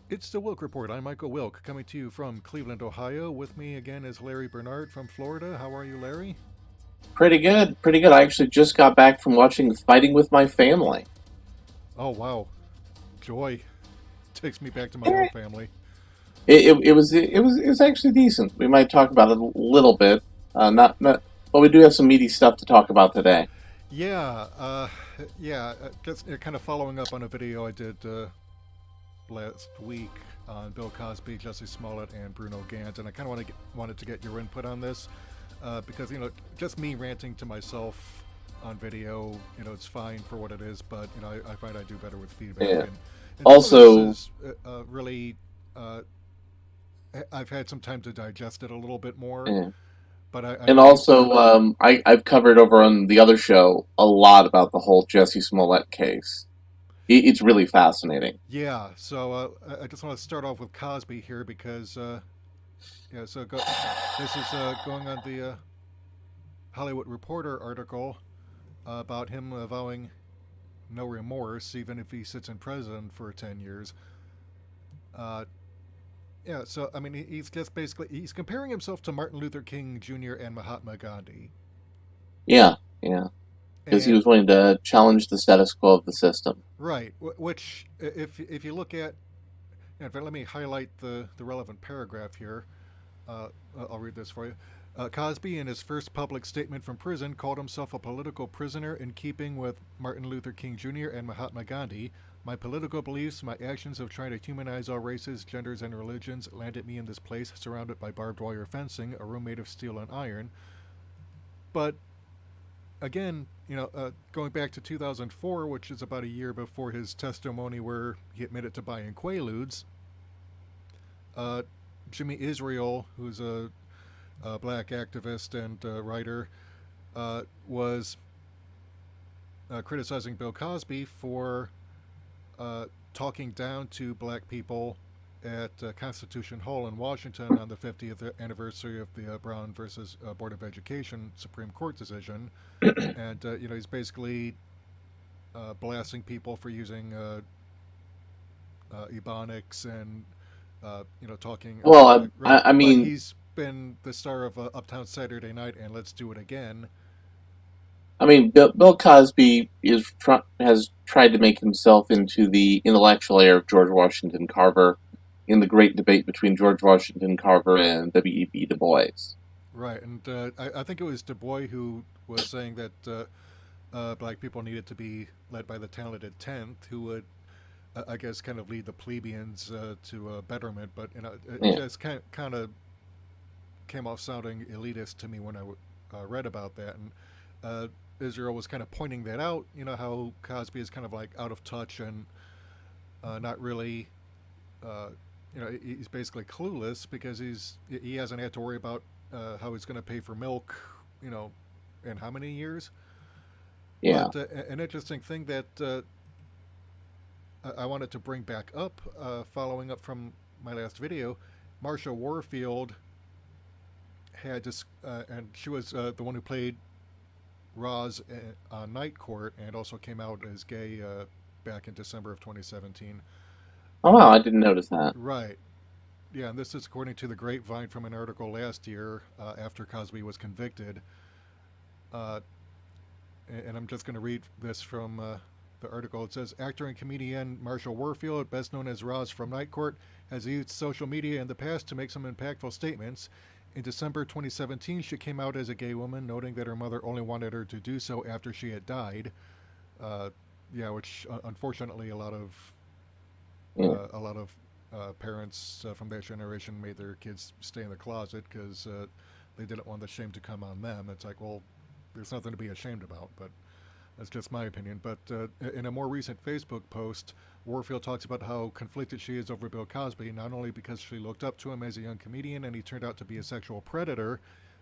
It's the Wilk Report. I'm Michael Wilk, coming to you from Cleveland, Ohio. With me again is Larry Bernard from Florida. How are you, Larry? Pretty good, pretty good. I actually just got back from watching Fighting with My Family. Oh, wow. Joy. Takes me back to my own Eh, family. it was actually decent. We might talk about it a little bit, not, but we do have some meaty stuff to talk about today. Yeah, just kind of following up on a video I did last week on Bill Cosby, Jussie Smollett, and Bruno Ganz, and I kind of wanted to get your input on this because just me ranting to myself on video, it's fine for what it is, but I find I do better with feedback, Yeah. and some of this Also, is really uh, I've had some time to digest it a little bit more, yeah. but I And really also, I've covered over on the other show a lot about the whole Jussie Smollett case. It's really fascinating. yeah. So I just want to start off with Cosby here because yeah. This is going on the Hollywood Reporter article about him vowing no remorse even if he sits in prison for 10 years. Uh, yeah. So I mean, he's just basically he's comparing himself to Martin Luther King Jr. and Mahatma Gandhi, Yeah, yeah. Because he and was wanting to challenge the status quo of the system. right, which if you look at, in fact, let me highlight the relevant paragraph here. Uh, I'll read this for you. Cosby, in his first public statement from prison, called himself a political prisoner in keeping with Martin Luther King Jr. and Mahatma Gandhi. My political beliefs, my actions of trying to humanize all races, genders, and religions landed me in this place surrounded by barbed wire fencing, a room made of steel and iron. But again, going back to 2004, which is about a year before his testimony where he admitted to buying Quaaludes, uh, Jimmy Israel, who's a black activist and writer, was criticizing Bill Cosby for talking down to black people at Constitution Hall in Washington on the 50th anniversary of the Brown versus Board of Education Supreme Court decision. And, he's basically blasting people for using Ebonics and, talking. Well, Right. I But mean, he's been the star of Uptown Saturday Night and Let's Do It Again. Bill Cosby has tried to make himself into the intellectual heir of George Washington Carver in the great debate between George Washington Carver and W.E.B. Du Bois. Right. And I think it was Du Bois who was saying that black people needed to be led by the talented 10th, who would, I guess, kind of lead the plebeians to betterment. But, it Yeah, just kind of came off sounding elitist to me when I read about that. And Israel was kind of pointing that out, how Cosby is kind of like out of touch and not really, uh, he's basically clueless because he hasn't had to worry about how he's going to pay for milk, you know, in how many years. yeah. But an interesting thing that I wanted to bring back up, following up from my last video, Marsha Warfield had this, and she was the one who played Roz on Night Court and also came out as gay back in December of 2017. Oh wow, I didn't notice that. Right. Yeah, and this is according to the Grapevine from an article last year after Cosby was convicted. Uh, and I'm just going to read this from the article. It says actor and comedian Marshall Warfield, best known as Roz from Night Court, has used social media in the past to make some impactful statements. In December 2017, she came out as a gay woman, noting that her mother only wanted her to do so after she had died. Uh, yeah, which unfortunately Yeah, a lot of parents from that generation made their kids stay in the closet because they didn't want the shame to come on them. It's like, well, there's nothing to be ashamed about, but that's just my opinion. But in a more recent Facebook post, Warfield talks about how conflicted she is over Bill Cosby, not only because she looked up to him as a young comedian and he turned out to be a sexual predator,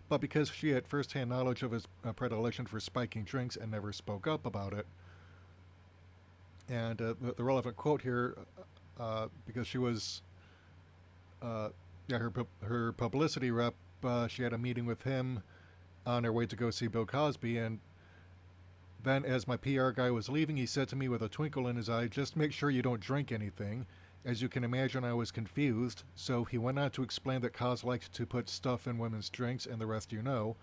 but because she had firsthand knowledge of his predilection for spiking drinks and never spoke up about it. And the relevant quote here, because she was, uh, yeah, her publicity rep, she had a meeting with him on her way to go see Bill Cosby, and then, as my PR guy was leaving, he said to me with a twinkle in his eye, "Just make sure you don't drink anything." As you can imagine, I was confused, so he went on to explain that Cos liked to put stuff in women's drinks, and the rest you know.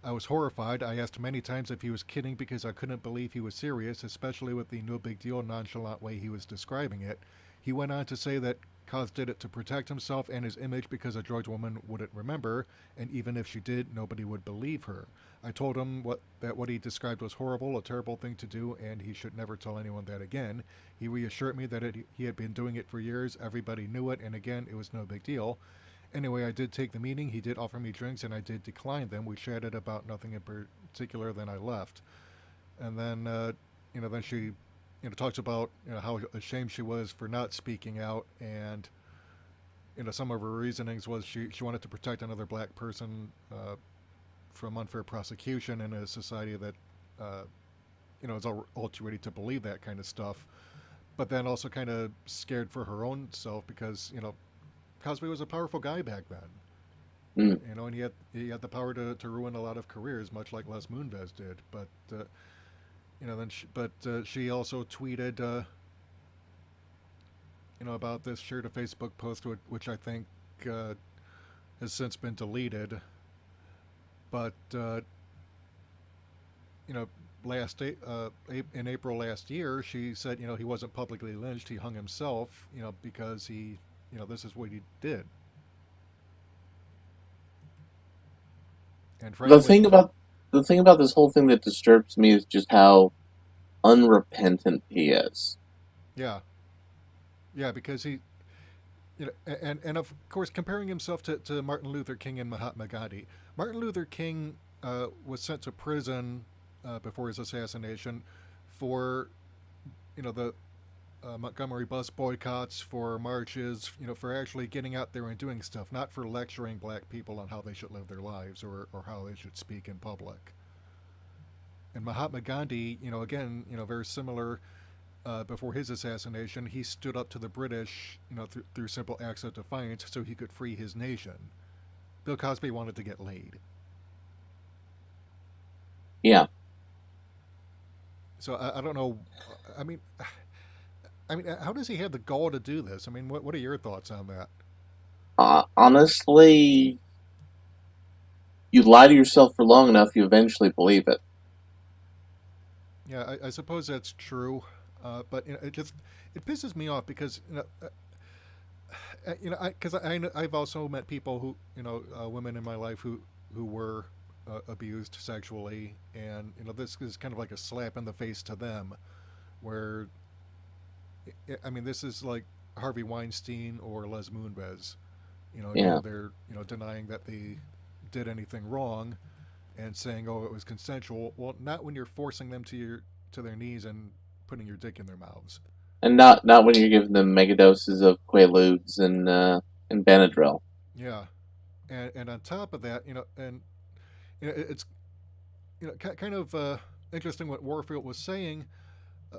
I was horrified. I asked many times if he was kidding because I couldn't believe he was serious, especially with the no big deal, nonchalant way he was describing it. He went on to say that Cos did it to protect himself and his image because a drugged woman wouldn't remember, and even if she did, nobody would believe her. I told him that what he described was horrible, a terrible thing to do, and he should never tell anyone that again. He reassured me that he had been doing it for years, everybody knew it, and again, it was no big deal. Anyway, I did take the meeting. He did offer me drinks, and I did decline them. We chatted about nothing in particular. Then I left, and then then she talks about how ashamed she was for not speaking out, and some of her reasonings was she wanted to protect another black person from unfair prosecution in a society that is all too ready to believe that kind of stuff, but then also kind of scared for her own self because Cosby was a powerful guy back then. Mm. And he had the power to ruin a lot of careers, much like Les Moonves did. But she also tweeted about this, shared a Facebook post which I think has since been deleted. But in April last year, she said he wasn't publicly lynched; he hung himself, because this is what he did. And The frankly, thing about this whole thing that disturbs me is just how unrepentant he is. yeah, yeah, because and of course, comparing himself to Martin Luther King and Mahatma Gandhi. Martin Luther King was sent to prison before his assassination for the Montgomery bus boycotts, for marches, for actually getting out there and doing stuff, not for lecturing black people on how they should live their lives or how they should speak in public. And Mahatma Gandhi, again, very similar. Before his assassination, he stood up to the British, through simple acts of defiance, so he could free his nation. Bill Cosby wanted to get laid. Yeah. So I don't know. I mean, how does he have the gall to do this? I mean, what are your thoughts on that? Honestly, you lie to yourself for long enough, you eventually believe it. Yeah, I suppose that's true, but it pisses me off because because I've also met people who women in my life who were abused sexually, and this is kind of like a slap in the face to them, where this is like Harvey Weinstein or Les Moonves. Yeah. They're denying that they did anything wrong, and saying, "Oh, it was consensual." Well, not when you're forcing them to their knees and putting your dick in their mouths. And not when you're giving them mega doses of Quaaludes and Benadryl. Yeah, and on top of that, and it's kind of interesting what Warfield was saying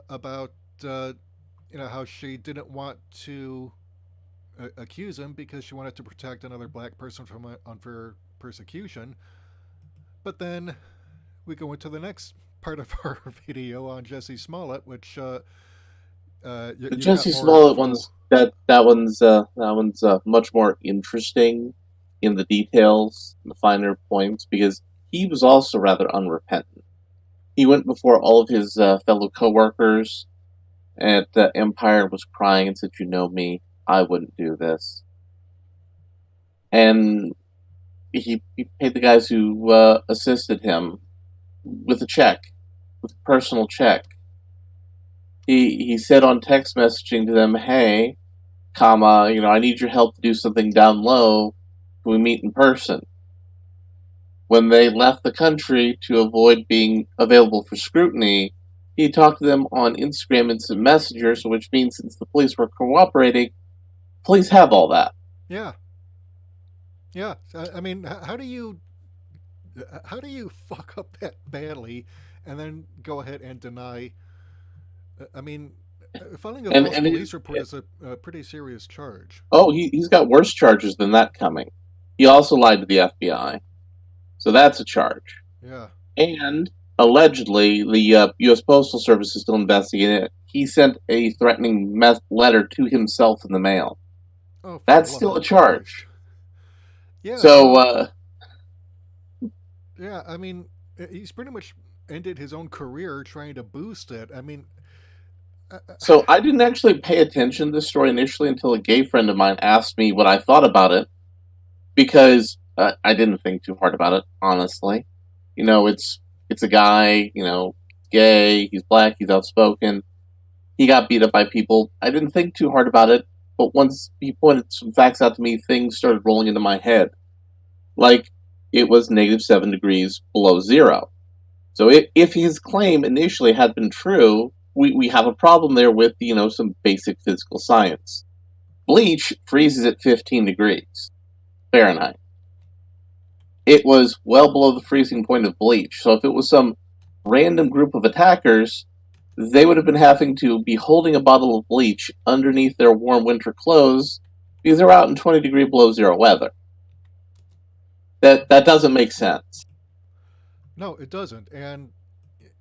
about how she didn't want to accuse him because she wanted to protect another black person from unfair persecution. But then we go into the next part of our video on Jussie Smollett, which The you've got Jussie more Smollett info. one's much more interesting in the details, the finer points, because he was also rather unrepentant. He went before all of his fellow coworkers at Empire, was crying and said, "You know me, I wouldn't do this." And he paid the guys who assisted him with a check, with a personal check. He said on text messaging to them, "Hey, comma, I need your help to do something down low. Can we meet in person?" When they left the country to avoid being available for scrutiny, he talked to them on Instagram and some Messenger, so which means since the police were cooperating, police have all that. Yeah, yeah. How do you fuck up that badly, and then go ahead and deny? I mean, filing a false And police report is a pretty serious charge. he's got worse charges than that coming. He also lied to the FBI, so that's a charge. Yeah, And allegedly, the U.S. Postal Service is still investigating it. He sent a threatening letter to himself in the mail. Oh, for the That's love still a of Christ! charge. Yeah. So, So yeah, I mean, he's pretty much ended his own career trying to boost it. I mean, uh, uh, so I didn't actually pay attention to this story initially until a gay friend of mine asked me what I thought about it, because I didn't think too hard about it, honestly. It's a guy, gay, he's black, he's outspoken. He got beat up by people. I didn't think too hard about it, but once he pointed some facts out to me, things started rolling into my head. Like, it was -7 degrees below zero. So if his claim initially had been true, we have a problem there with, some basic physical science. Bleach freezes at 15 degrees Fahrenheit. It was well below the freezing point of bleach. So if it was some random group of attackers, they would have been having to be holding a bottle of bleach underneath their warm winter clothes because they're out in 20-degree below zero weather. That doesn't make sense. no, it doesn't. And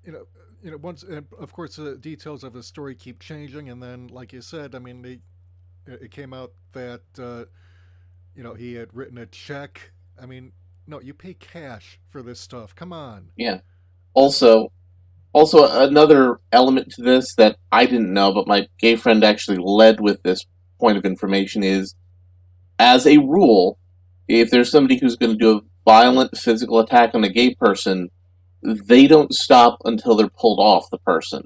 you know, once, and of course, the details of the story keep changing. And then, like you said, I mean, it came out that he had written a check. I mean, no, you pay cash for this stuff. Come on. Yeah. Also, another element to this that I didn't know, but my gay friend actually led with this point of information is, as a rule, if there's somebody who's going to do a violent physical attack on a gay person, they don't stop until they're pulled off the person.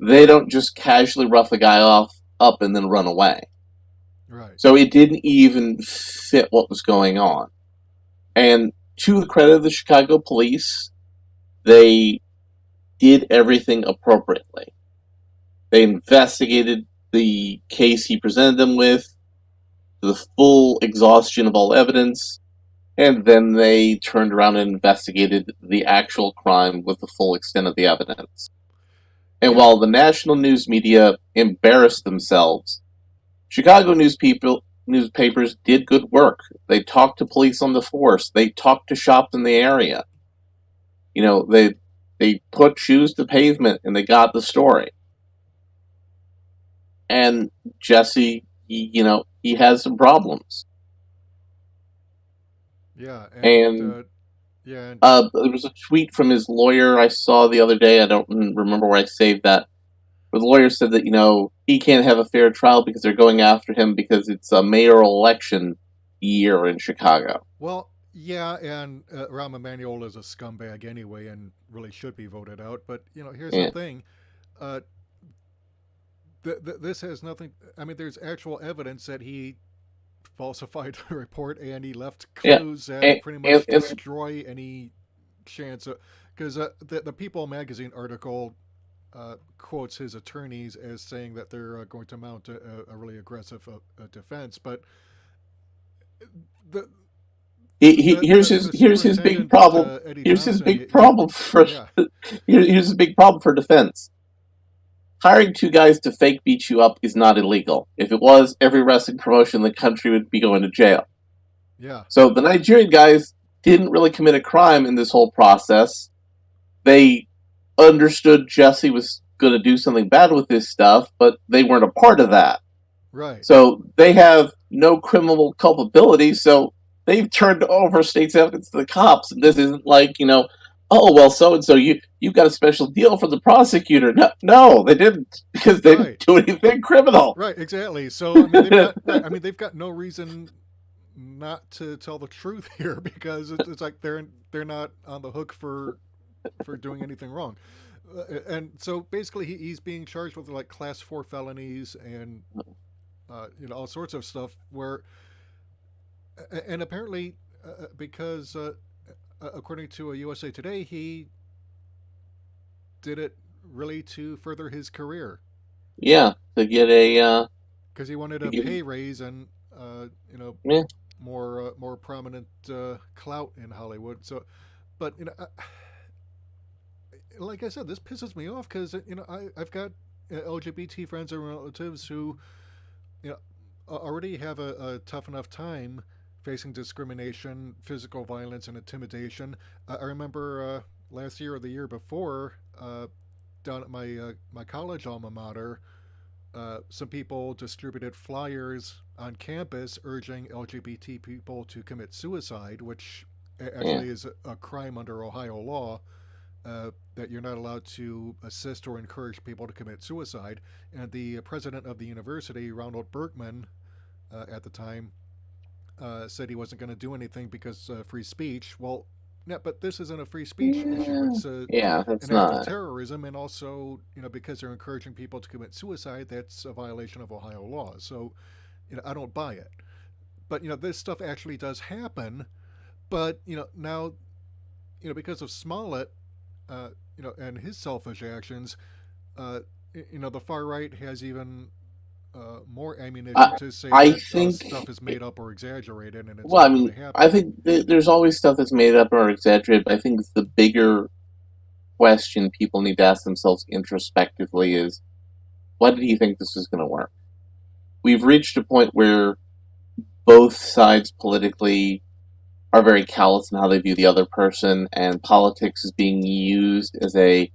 They don't just casually rough a guy up and then run away. Right. So it didn't even fit what was going on. And to the credit of the Chicago police, they did everything appropriately. They investigated the case he presented them with, the full exhaustion of all evidence, and then they turned around and investigated the actual crime with the full extent of the evidence. And Yeah. while the national news media embarrassed themselves, Chicago newspapers did good work. They talked to police on the force. They talked to shops in the area. They put shoes to pavement and they got the story. And Jussie, he has some problems. Yeah. And Yeah. And, there was a tweet from his lawyer I saw the other day. I don't remember where I saved that. But the lawyer said that, he can't have a fair trial because they're going after him because it's a mayoral election year in Chicago. well, yeah, and Rahm Emanuel is a scumbag anyway, and really should be voted out. But here's the Yeah. thing: uh, this has nothing. I mean, there's actual evidence that he falsified the report and he left Yeah. clues that And, pretty and, much and destroy any chance. Because the People magazine article quotes his attorneys as saying that they're going to mount a really aggressive defense, but the here's his big superintendent problem. Eddie Here's his Johnson, big problem for yeah, here's his big problem for defense. Hiring two guys to fake beat you up is not illegal. If it was, every wrestling promotion in the country would be going to jail. yeah, So the Nigerian guys didn't really commit a crime in this whole process. They understood Jussie was going to do something bad with this stuff, but they weren't a part of that. right, So they have no criminal culpability, so they've turned over state's evidence to the cops. And this isn't like, oh, well, so-and-so, you got a special deal from the prosecutor. No, they didn't, because they right, didn't do anything criminal. right, exactly. So I mean, they've got no reason not to tell the truth here because it's like they're not on the hook for doing anything wrong. And so basically, he's being charged with like class 4 felonies and all sorts of stuff. And apparently, because according to a USA Today, he did it really to further his career Yeah, to get a because he wanted to a get, pay raise and yeah, more prominent clout in Hollywood. So, but like I said, this pisses me off because I've got LGBT friends and relatives who already have a tough enough time facing discrimination, physical violence, and intimidation. I remember last year or the year before, down at my college alma mater, some people distributed flyers on campus urging LGBT people to commit suicide, which Yeah. actually is a crime under Ohio law. That you're not allowed to assist or encourage people to commit suicide. And the president of the university, Ronald Berkman, at the time, said he wasn't going to do anything because free speech. Well, yeah, but this isn't a free speech issue. Yeah. It's Yeah, that's an act of not. terrorism, and also, because they're encouraging people to commit suicide, that's a violation of Ohio law. So, I don't buy it. But this stuff actually does happen. But now, because of Smollett, and his selfish actions, uh, the far right has even more ammunition I to say I that think. stuff is made up or exaggerated, and it's Well, I not really mean, I happening. think there's always stuff that's made up or exaggerated. But I think the bigger question people need to ask themselves introspectively is, why did he think this was going to work? We've reached a point where both sides politically are very callous in how they view the other person, and politics is being used as a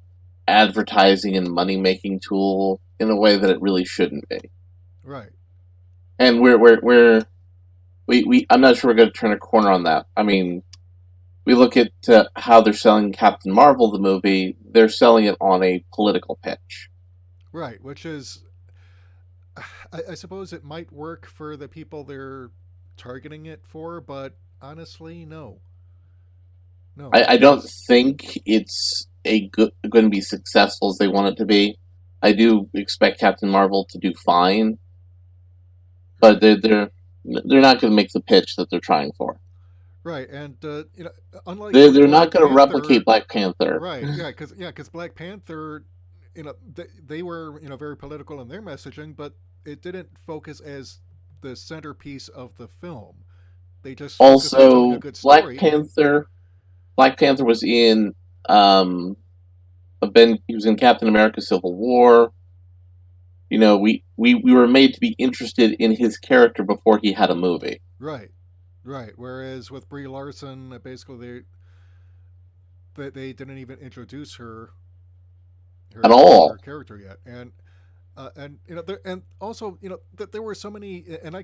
advertising and money making tool in a way that it really shouldn't be. Right. And I'm not sure we're going to turn a corner on that. I mean, we look at how they're selling Captain Marvel, the movie, they're selling it on a political pitch. Right. Which is, I suppose it might work for the people they're targeting it for, but honestly, no. No, I don't because think it's going to be successful as they want it to be. I do expect Captain Marvel to do fine, but right. they're not going to make the pitch that they're trying for. Right. And unlike They're with they're not Black going to replicate Panther, Black Panther. right? Yeah, because Black Panther, they were very political in their messaging, but it didn't focus as the centerpiece of the film. They just focused on telling a Also, good story, and Black Panther was in um, he was in Captain America: Civil War. We were made to be interested in his character before he had a movie right, right. Whereas with Brie Larson, basically they didn't even introduce at her all. character yet, and there, and also there were so many, and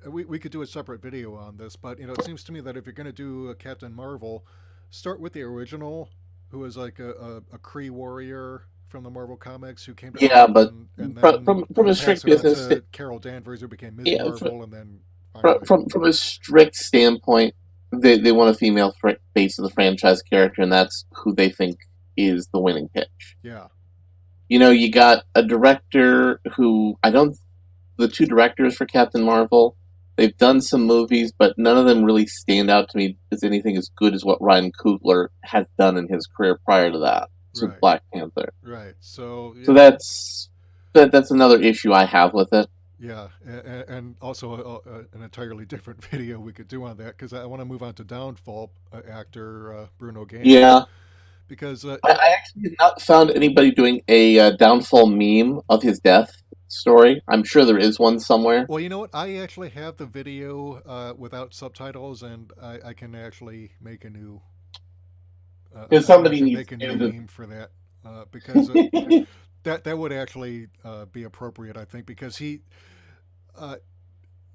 we could do a separate video on this, but it seems to me that if you're going to do a Captain Marvel, start with the original, who was like a Kree warrior from the Marvel comics who came to Yeah, Earth, but and then from a pass strict it on business, to Carol Danvers, who became Ms. yeah, Marvel, and then finally, from a strict standpoint, they want a female face of the franchise character, and that's who they think is the winning pitch. yeah, You got a director who I don't. The two directors for Captain Marvel, they've done some movies, but none of them really stand out to me as anything as good as what Ryan Coogler has done in his career prior to that, to right, Black Panther. right. So So that's another issue I have with it. yeah, and also an entirely different video we could do on that, because I want to move on to Downfall actor Bruno Ganz, Yeah, because I actually have not found anybody doing a downfall meme of his death story. I'm sure there is one somewhere. well, you know what? I actually have the video without subtitles, and I can actually make a new Because I can somebody actually needs make a new to. meme for that, because that would actually be appropriate, I think, because he. Uh,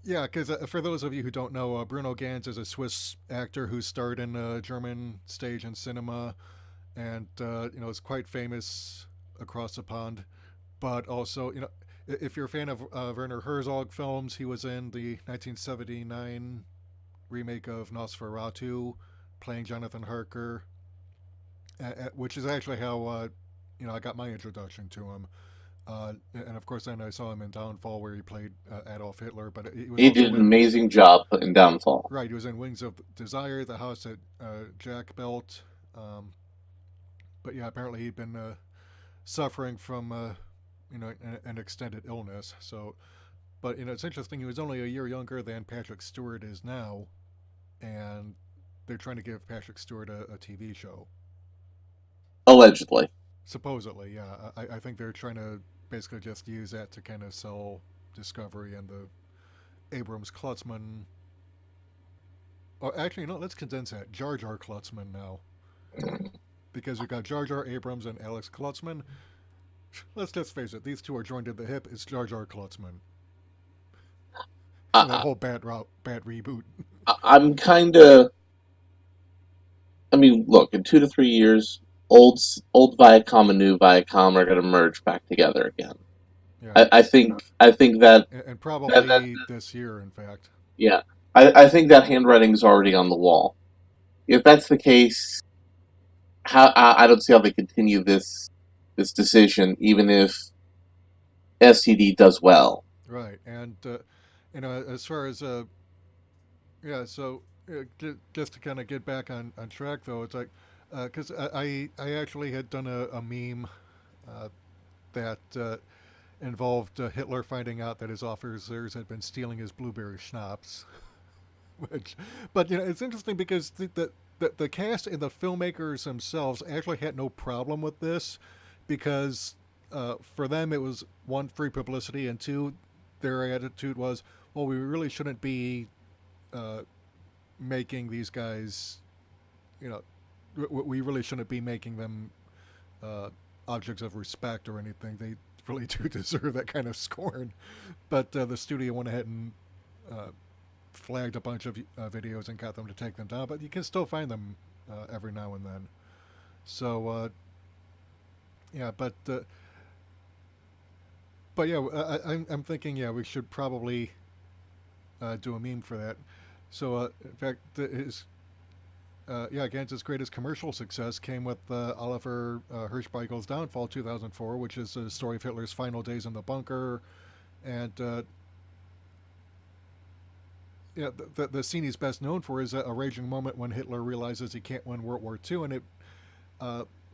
yeah, because for those of you who don't know, Bruno Ganz is a Swiss actor who starred in German stage and cinema, and is quite famous across the pond. But also, if you're a fan of Werner Herzog films, he was in the 1979 remake of Nosferatu, playing Jonathan Harker, which is actually how I got my introduction to him. And of course, then I saw him in Downfall, where he played Adolf Hitler. But he was He did also an in amazing job in Downfall. right. He was in Wings of Desire, The House that Jack built. But yeah, apparently he'd been suffering from an extended illness. So, but it's interesting. He was only a year younger than Patrick Stewart is now, and they're trying to give Patrick Stewart a TV show. Allegedly. Supposedly, yeah. I think they're trying to basically just use that to kind of sell Discovery and the Abrams Klutzman. Oh, actually, no. Let's condense that. Jar Jar Klutzman now. because we got Jar Jar Abrams and Alex Klutzman. Let's just face it; these two are joined at the hip. It's Jar Jar Klutzman for that I, whole bad reboot. I'm kind of. I mean, look, in 2 to 3 years, old Viacom and new Viacom are going to merge back together again. Yeah, I think and that probably this year, in fact. yeah, I think that handwriting is already on the wall. If that's the case, how I don't see how they continue this decision, even if STD does well. Right, and as far as yeah, so just to kind of get back on track, though, it's like because I actually had done a meme uh, that involved Hitler finding out that his officers had been stealing his blueberry schnapps. Which, but it's interesting because the cast and the filmmakers themselves actually had no problem with this because for them it was one, free publicity, and two, their attitude was, well, we really shouldn't be uh, making these guys, you know, we really shouldn't be making them uh, objects of respect or anything. They really do deserve that kind of scorn. But the studio went ahead and uh, flagged a bunch of videos and got them to take them down. But you can still find them every now and then. So yeah, but yeah, I'm thinking I'm thinking we should probably do a meme for that. So in fact, his Gantz's greatest commercial success came with Oliver Hirschbiegel's Downfall 2004, which is the story of Hitler's final days in the bunker. And the scene he's best known for is a raging moment when Hitler realizes he can't win World War II, and it,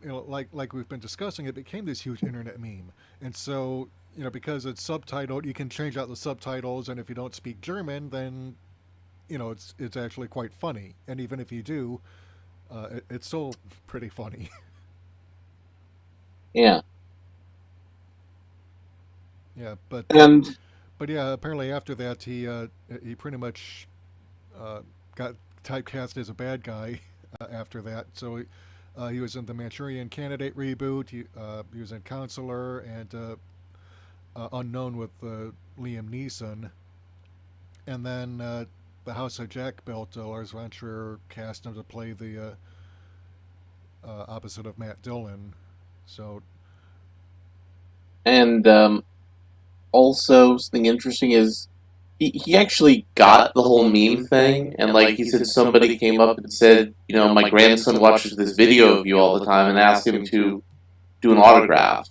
like we've been discussing, it became this huge internet meme. And so, because it's subtitled, you can change out the subtitles, and if you don't speak German, then it's actually quite funny. And even if you do, it's still pretty funny. Yeah, Yeah, and but yeah, apparently after that he pretty much got typecast as a bad guy after that. So he was in the Manchurian Candidate reboot. He was in Counselor and Unknown with Liam Neeson, and then the House of Jack built. Lars von Trier cast him to play the opposite of Matt Dillon. So and also something interesting is he actually got the whole meme thing, and like he said, somebody came up and said, my grandson watches this video of you all the time, and asked him to do an autograph.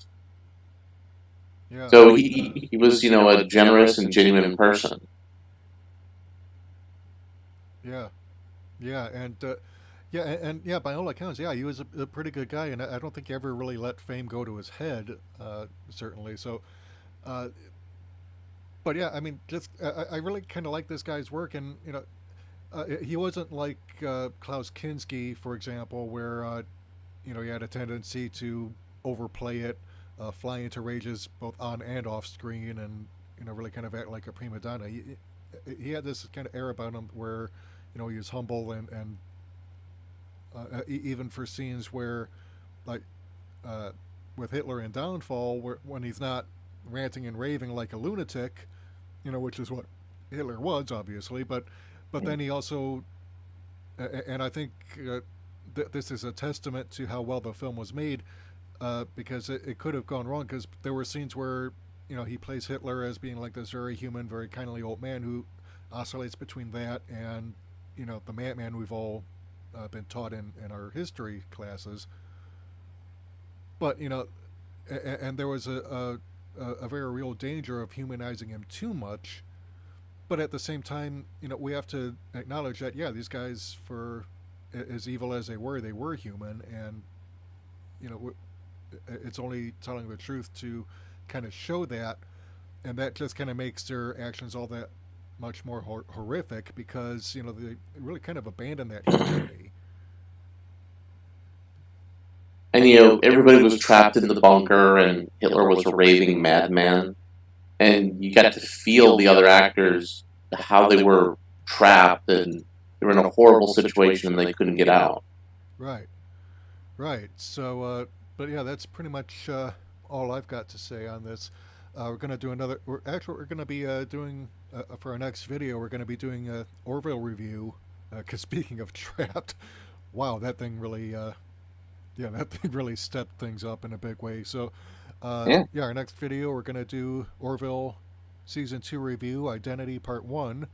yeah, So he was a generous and genuine person. yeah, yeah, and yeah, by all accounts, yeah, he was a pretty good guy, and I don't think he ever really let fame go to his head, certainly. So, uh, but yeah, I mean, just I really kind of like this guy's work, and he wasn't like Klaus Kinski, for example, where he had a tendency to overplay it, fly into rages both on and off screen, and really kind of act like a prima donna. He had this kind of air about him where he was humble and even for scenes where like uh, with Hitler in Downfall, when he's not ranting and raving like a lunatic, which is what Hitler was, obviously. But then he also, and I think this is a testament to how well the film was made, because it could have gone wrong. Because there were scenes where he plays Hitler as being like this very human, very kindly old man who oscillates between that and the madman we've all been taught in our history classes. But and there was a very real danger of humanizing him too much. But at the same time, we have to acknowledge that these guys, for as evil as they were human, and it's only telling the truth to kind of show that, and that just kind of makes their actions all that much more horrific because they really kind of abandon that humanity. And everybody was trapped in the bunker, and Hitler was a raving madman. And you got to feel the other actors, how they were trapped, and they were in a horrible situation and they couldn't get out. Right. Right. So, but yeah, that's pretty much all I've got to say on this. We're going to do another. We're going to be doing for our next video. We're going to be doing a Orville review. Because speaking of Trapped, wow, that thing really, yeah, that thing really stepped things up in a big way. So, Yeah. yeah, our next video we're going to do Orville season 2 review, Identity Part 1.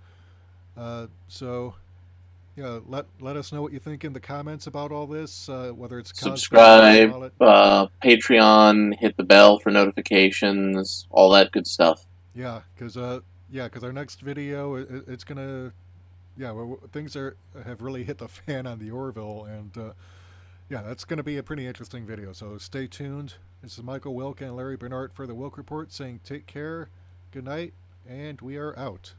So yeah, let us know what you think in the comments about all this, whether it's Cosby or Subscribe, Smollett. Patreon, hit the bell for notifications, all that good stuff. Yeah, because our next video it's gonna things have really hit the fan on the Orville, and yeah, that's gonna be a pretty interesting video. So stay tuned. This is Michael Wilk and Larry Bernard for the Wilk Report saying take care, good night, and we are out.